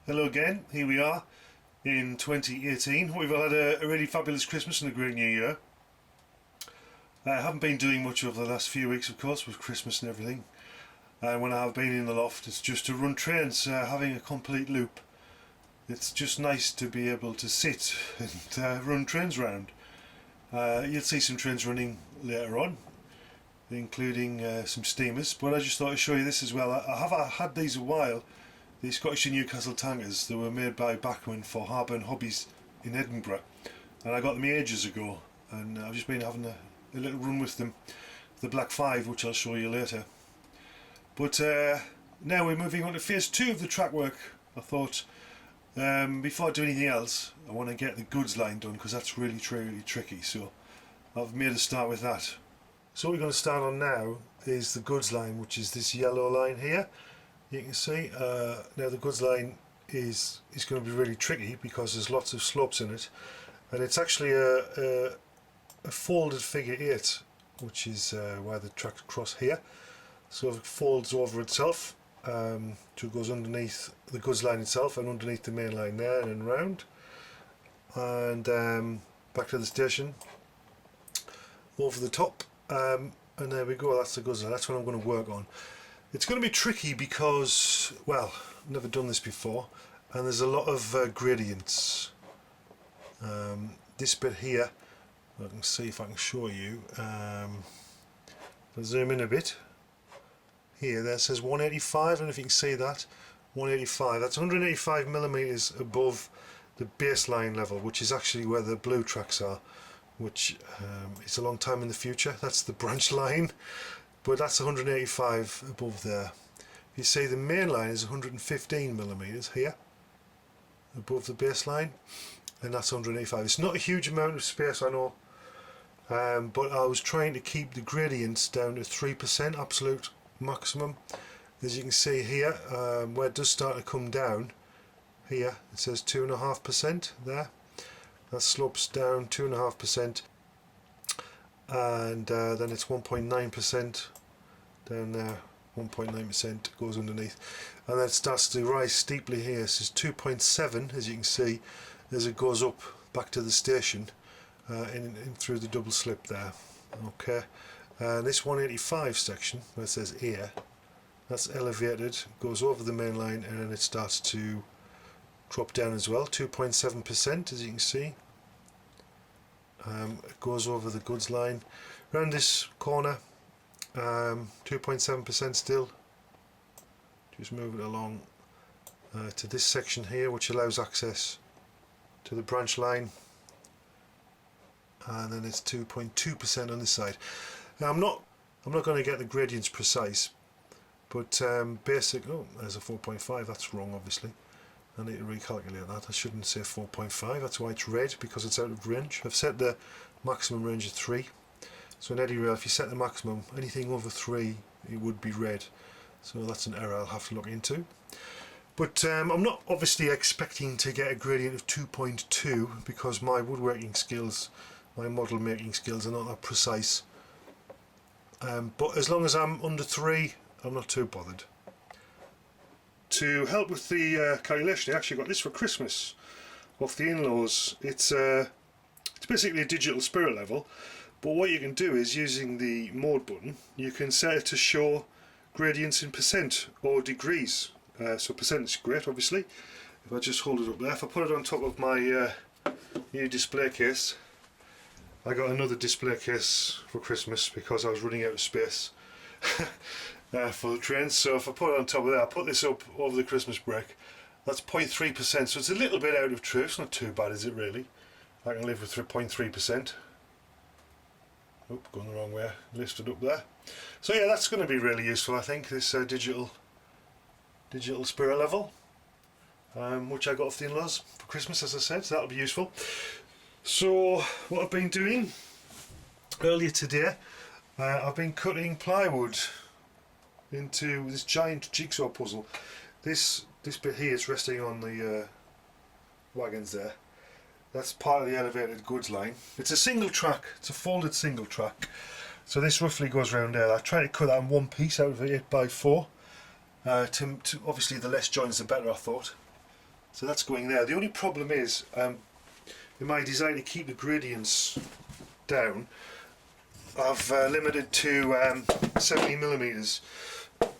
Hello again, here we are in 2018. We've all had a really fabulous Christmas and a great new year. I haven't been doing much over the last few weeks, of course, with Christmas and everything. When I have been in the loft, it's just to run trains, having a complete loop. It's just nice to be able to sit and run trains around. You'll see some trains running later on, including some steamers, but I just thought I'd show you this as well. I have had these a while. The Scottish and Newcastle tankers. They were made by Bachman for Harbour and Hobbies in Edinburgh, and I got them ages ago, and I've just been having a little run with them, the Black 5, which I'll show you later. But now we're moving on to phase 2 of the track work. I thought before I do anything else, I want to get the goods line done, because that's really tricky, so I've made a start with that. So what we're going to start on now is the goods line, which is this yellow line here. You can see now the goods line is going to be really tricky because there's lots of slopes in it, and it's actually a folded figure 8, which is where the tracks cross here. So it folds over itself, so it goes underneath the goods line itself and underneath the main line there and then round, and back to the station, over the top, and there we go. That's the goods line. That's what I'm going to work on. It's going to be tricky because, well, I've never done this before, and there's a lot of gradients. This bit here, I can see if I can show you. If I zoom in a bit, here, there says 185, and if you can see that, 185. That's 185 millimeters above the baseline level, which is actually where the blue tracks are, which is a long time in the future. That's the branch line. But that's 185 above there. You see the main line is 115 millimeters here above the baseline, and that's 185. It's not a huge amount of space, I know, but I was trying to keep the gradients down to 3% absolute maximum. As you can see here, where it does start to come down here, it says 2.5% there. That slopes down 2.5%. And then it's 1.9% down there, 1.9% goes underneath, and then it starts to rise steeply here. It says 2.7, as you can see, as it goes up back to the station, in through the double slip there. Okay, and this 185 section where it says here, that's elevated, goes over the main line, and then it starts to drop down as well, 2.7%, as you can see. It goes over the goods line around this corner, 2.7% still. Just move it along to this section here, which allows access to the branch line, and then it's 2.2% on this side. Now I'm not going to get the gradients precise, but basic. Oh, there's a 4.5. That's wrong, obviously. I need to recalculate that. I shouldn't say 4.5, that's why it's red, because it's out of range. I've set the maximum range at 3. So in Eddie Rail, if you set the maximum, anything over 3, it would be red. So that's an error I'll have to look into. But I'm not obviously expecting to get a gradient of 2.2, because my woodworking skills, my model making skills are not that precise. But as long as I'm under 3, I'm not too bothered. To help with the calculation, I actually got this for Christmas off the in-laws. It's basically a digital spirit level, but what you can do is, using the mode button, you can set it to show gradients in percent or degrees. So percent is great, obviously. If I just hold it up there, if I put it on top of my new display case, I got another display case for Christmas because I was running out of space. For the trains, so if I put it on top of that, I put this up over the Christmas break, that's 0.3%, so it's a little bit out of true. It's not too bad, is it really? I can live with 0.3%. Oop, going the wrong way, lifted up there. So yeah, that's going to be really useful, I think, this digital spirit level, which I got off the in-laws for Christmas, as I said, so that'll be useful. So what I've been doing earlier today, I've been cutting plywood into this giant jigsaw puzzle. This bit here is resting on the wagons there. That's part of the elevated goods line. It's a single track, it's a folded single track. So this roughly goes around there. I tried to cut that in one piece out of an 8x4. To obviously the less joins the better, I thought. So that's going there. The only problem is, in my desire to keep the gradients down, I've limited to 70mm,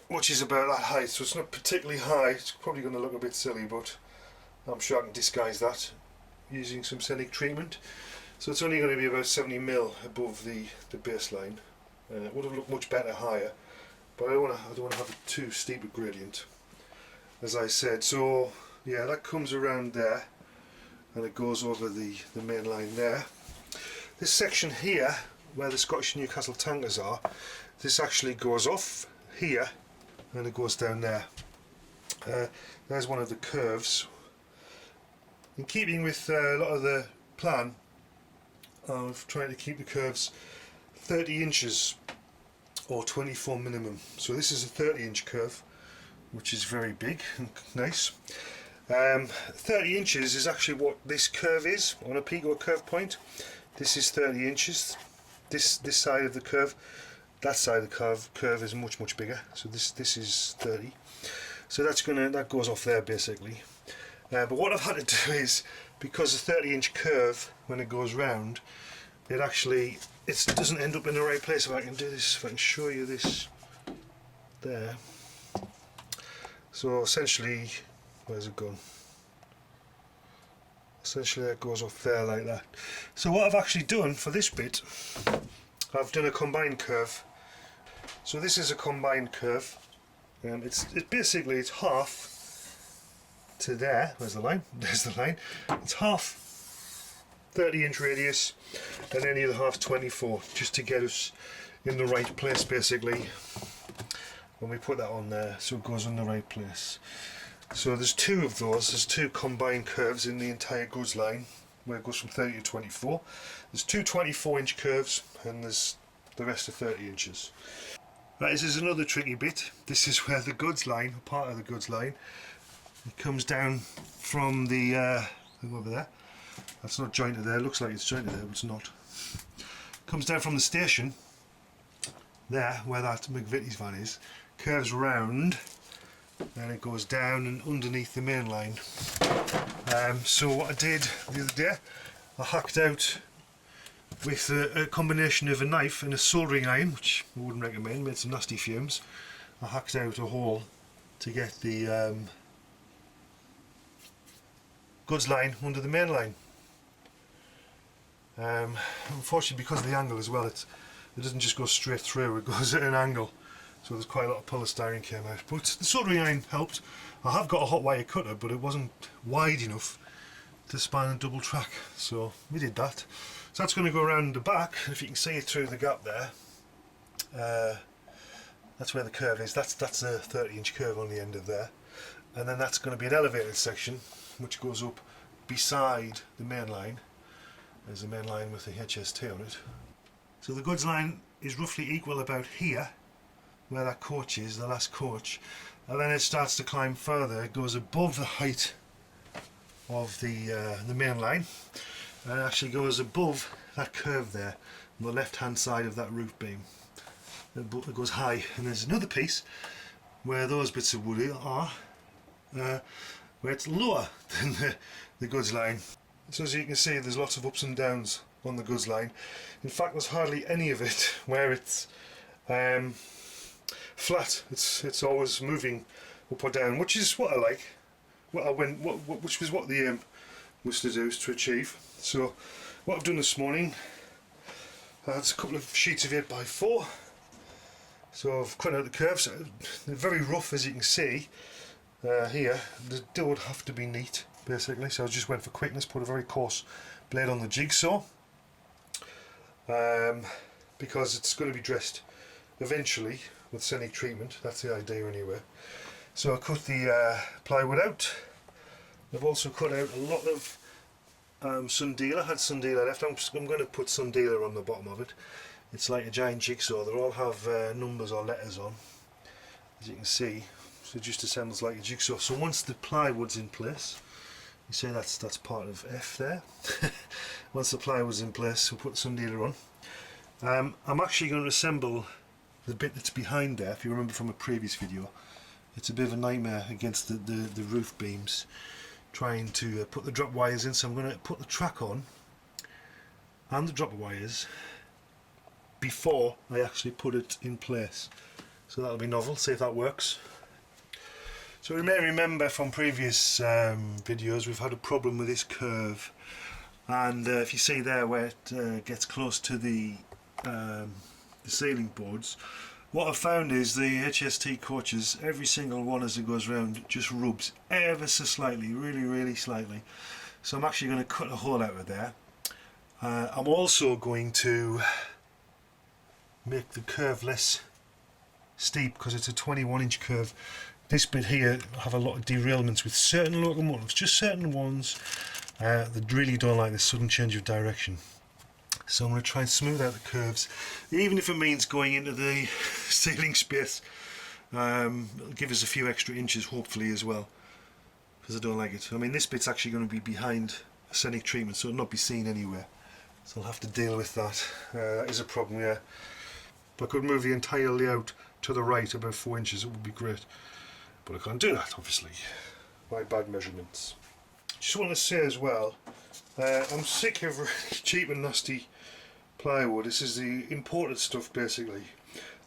which is about that height, so it's not particularly high. It's probably going to look a bit silly, but I'm sure I can disguise that using some scenic treatment. So it's only going to be about 70mm above the baseline. It would have looked much better higher, but I don't want to have a too steep a gradient, as I said. So yeah, that comes around there and it goes over the main line there. This section here, where the Scottish Newcastle tankers are, this actually goes off here and it goes down there. There's one of the curves. In keeping with a lot of the plan of trying to keep the curves 30 inches or 24 minimum. So this is a 30-inch curve, which is very big and nice. 30 inches is actually what this curve is on a peak or curve point. This is 30 inches. This side of the curve, that side of the curve is much bigger. So this is 30. So that goes off there basically. But what I've had to do is, because the 30-inch curve, when it goes round, it doesn't end up in the right place. If I can do this, if I can show you this there. So essentially, where's it gone? Essentially that goes off there like that. So what I've actually done for this bit, I've done a combined curve. So this is a combined curve. It's basically half to there. Where's the line? There's the line. It's half 30-inch radius and then the other half 24, just to get us in the right place basically when we put that on there, so it goes in the right place. So there's two of those. There's two combined curves in the entire goods line where it goes from 30 to 24. There's two 24-inch curves and there's the rest of 30 inches. Right, this is another tricky bit. This is where the goods line, part of the goods line, it comes down from the thing over there. That's not jointed there. It looks like it's jointed there, but it's not. It comes down from the station there, where that McVitie's van is, curves round, and it goes down and underneath the main line. So what I did the other day, I hacked out with a combination of a knife and a soldering iron, which I wouldn't recommend, made some nasty fumes. I hacked out a hole to get the goods line under the main line. Unfortunately, because of the angle as well, it doesn't just go straight through, it goes at an angle, so there's quite a lot of polystyrene came out. But the soldering iron helped. I have got a hot wire cutter, but it wasn't wide enough to span a double track, so we did that. So that's going to go around the back, and if you can see it through the gap there, that's where the curve is. That's a 30-inch curve on the end of there, and then that's going to be an elevated section which goes up beside the main line. There's a main line with the HST on it. So the goods line is roughly equal about here, where that coach is, the last coach, and then it starts to climb further. It goes above the height of the main line, and it actually goes above that curve there on the left hand side of that roof beam. It goes high, and there's another piece where those bits of wood are, where it's lower than the goods line. So as you can see, there's lots of ups and downs on the goods line. In fact, there's hardly any of it where it's flat. It's always moving up or down, which is what I like. Which was what the aim was to do, is to achieve. So what I've done this morning, I had a couple of sheets of 8x4. So I've cut out the curves. They're very rough, as you can see here. They don't have to be neat, basically. So I just went for quickness, put a very coarse blade on the jigsaw, because it's going to be dressed eventually with scenic treatment. That's the idea anyway. So I cut the plywood out. I've also cut out a lot of sundealer. I had sundealer left. I'm going to put sundealer on the bottom of it. It's like a giant jigsaw. They all have numbers or letters on, as you can see. So it just assembles like a jigsaw. So once the plywood's in place, you see that's part of F there. Once the plywood's in place, we'll put sundealer on. I'm actually going to assemble the bit that's behind there. If you remember from a previous video, it's a bit of a nightmare against the roof beams, trying to put the drop wires in, so I'm going to put the track on and the drop wires before I actually put it in place. So that'll be novel, see if that works. So you may remember from previous videos we've had a problem with this curve, and if you see there where it gets close to the ceiling boards, what I've found is the HST coaches, every single one as it goes round just rubs ever so slightly, really slightly. So I'm actually going to cut a hole out of there. I'm also going to make the curve less steep because it's a 21-inch curve. This bit here have a lot of derailments with certain locomotives, just certain ones that really don't like this sudden change of direction. So I'm going to try and smooth out the curves, even if it means going into the ceiling space. It'll give us a few extra inches hopefully as well, because I don't like it. I mean, this bit's actually going to be behind scenic treatment, so it'll not be seen anywhere. So I'll have to deal with that. That is a problem, yeah. If I could move the entire layout to the right about 4 inches, it would be great. But I can't do that, obviously. My bad measurements. Just want to say as well, I'm sick of really cheap and nasty plywood. This is the imported stuff basically.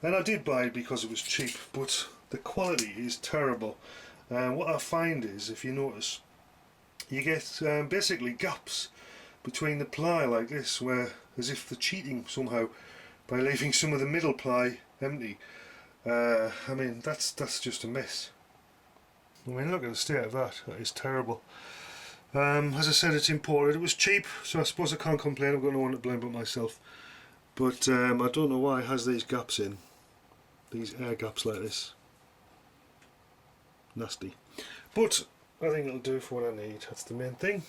And I did buy it because it was cheap, but the quality is terrible. What I find is, if you notice, you get basically gaps between the ply like this, where as if they're cheating somehow by leaving some of the middle ply empty. I mean, that's just a mess. I mean, look at the state of that. That is terrible. As I said, it's imported. It was cheap, so I suppose I can't complain. I've got no one to blame but myself. But I don't know why it has these gaps in. These air gaps like this. Nasty. But I think it'll do for what I need. That's the main thing.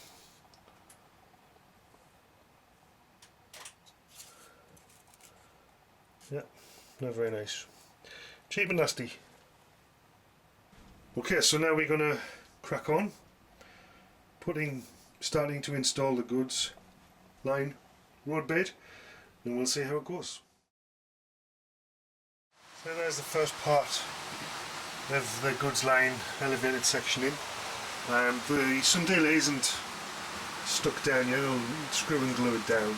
Yeah, not very nice. Cheap and nasty. Okay, so now we're going to crack on. Starting to install the goods line road bed, and we'll see how it goes. So there's the first part of the goods line elevated section in. The sundial isn't stuck down yet, I'll screw and glue it down.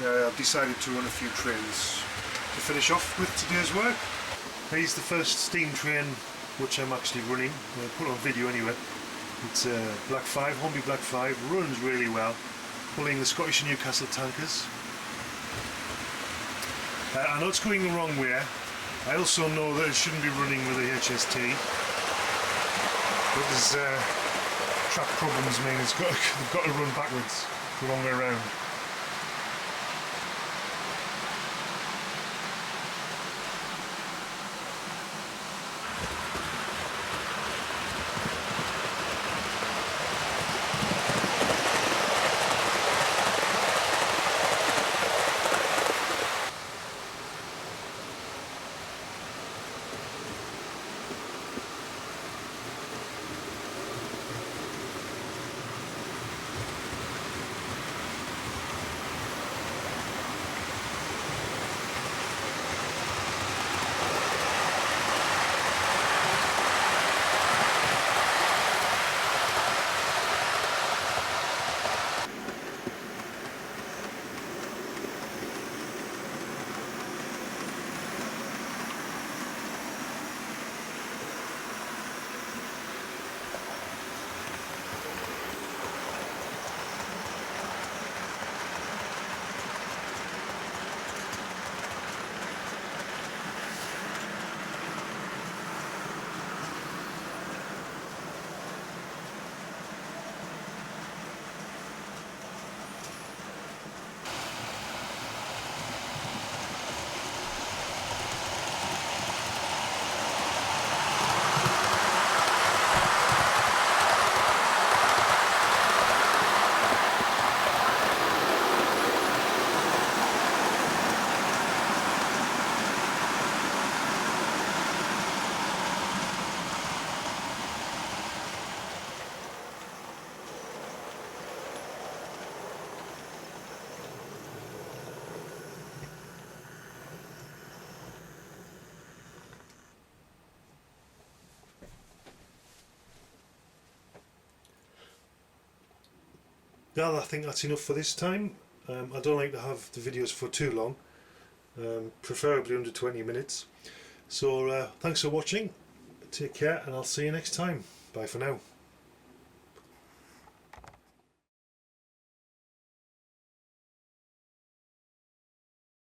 I've decided to run a few trains to finish off with today's work. Here's the first steam train which I'm actually running. I'll put on video anyway. It's Black 5, Hornby Black 5, runs really well, pulling the Scottish and Newcastle tankers. I know it's going the wrong way. I also know that it shouldn't be running with a HST, but there's track problems mean they've got to run backwards, the wrong way around. yeah, I think that's enough for this time. I don't like to have the videos for too long, preferably under 20 minutes. So thanks for watching, take care, and I'll see you next time. Bye for now.